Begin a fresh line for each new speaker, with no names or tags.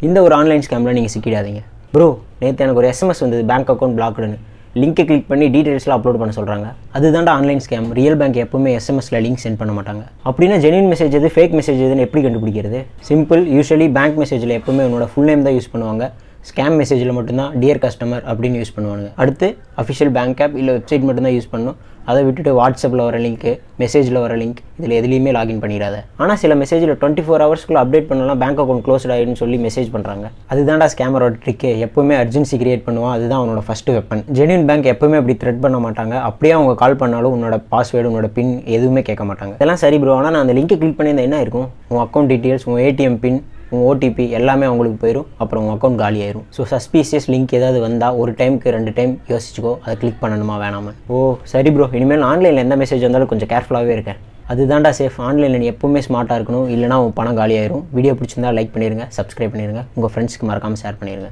இந்த ஒரு ஆன்லைன் ஸ்கேமில் நீங்கள் சிக்கிடாதீங்க. ப்ரோ, நேற்று எனக்கு ஒரு SMS வந்தது, பேங்க் அக்கௌண்ட் பிளாக்டுன்னு. லிங்க்கை கிளிக் பண்ணி டீட்டெயில்ஸ்லாம் அப்லோட் பண்ண சொல்கிறாங்க. அதுதான்டா ஆன்லைன் ஸ்கேம். ரியல் பேங்க் எப்பவுமே SMSல லிங்க் சென்ட் பண்ண மாட்டாங்க. அப்படின்னா ஜென்யூன் மெசேஜ் எது, ஃபேக் மெசேஜ் எதுன்னு எப்படி கண்டுபிடிக்கிறது? சிம்பிள். யூஸ்வலி பேங்க் மெசேஜில் எப்பவுமே உன்னோட ஃபுல் நேம் தான் யூஸ் பண்ணுவாங்க. ஸ்கேம் மெசேஜில் மட்டும்தான் டியர் கஸ்டமர் அப்படின்னு யூஸ் பண்ணுவாங்க. அடுத்து அஃபிஷியல் பேங்க் ஆப் இல்லை வெப்சைட் மட்டும்தான் யூஸ் பண்ணணும். அதை விட்டுட்டு வாட்ஸ்அப்பில் வர லிங்க்கு, மெசேஜில் வர லிங்க், இதில் எதுலேயுமே லாகின் பண்ணிடாத. ஆனால் சில மெசேஜில் 24 ஹவர்ஸ்க்குள்ளே அப்டேட் பண்ணலாம், பேங்க் அக்கௌண்ட் க்ளோஸ்ட் ஆகிடுன்னு சொல்லி மெசேஜ் பண்ணுறாங்க. அதுதான்டா ஸ்கேமரோட ட்ரிக்கு. எப்பவுமே அர்ஜென்சி கிரியேட் பண்ணுவான். அதுதான் அவனோட ஃபஸ்ட்டு வெப்பன். ஜென்யூன் பேங்க் எப்பவுமே அப்படி த்ரெட் பண்ண மாட்டாங்க. அப்படியே அவங்க கால் பண்ணாலும் உன்னோட பாஸ்வேர்டு, உன்னோட பின் எதுவுமே கேட்க மாட்டாங்க. இதெல்லாம் சரி ப்ரோ, ஆனால் நான் அந்த லிங்க்கை கிளிக் பண்ணியிருந்தேன் என்ன இருக்கும்? உன் அக்கௌண்ட் டீட்டெயில்ஸ், உன் ATM பின், உன் OTP எல்லாமே அவங்களுக்கு போயிடும். அப்புறம் உங்கள் அக்கௌண்ட் காலி ஆயிரும். ஸோ சஸ்பீஷியஸ் லிங்க் ஏதாவது வந்தால் 1 டைமுக்கு 2 டைம் யோசிச்சுக்கோ, அதை கிளிக் பண்ணணுமா வேணாமா. ஓ சரி ப்ரோ, இனிமேல் ஆன்லைனில் எந்த மெசேஜ் வந்தாலும் கொஞ்சம் கேர்ஃபுல்லாகவே இருக்கேன். அதுதான்டா சேஃப். ஆன்லைனில் நீ எப்பவுமே ஸ்மார்ட்டாக இருக்கணும், இல்லைனா உன் பணம் காலி ஆயிரும். வீடியோ பிடிச்சிருந்தா லைக் பண்ணிடுங்க, சப்ஸ்கிரைப் பண்ணிடுங்க, உங்கள் ஃப்ரெண்ட்ஸ்க்கு மறக்காமல் ஷேர் பண்ணிடுங்க.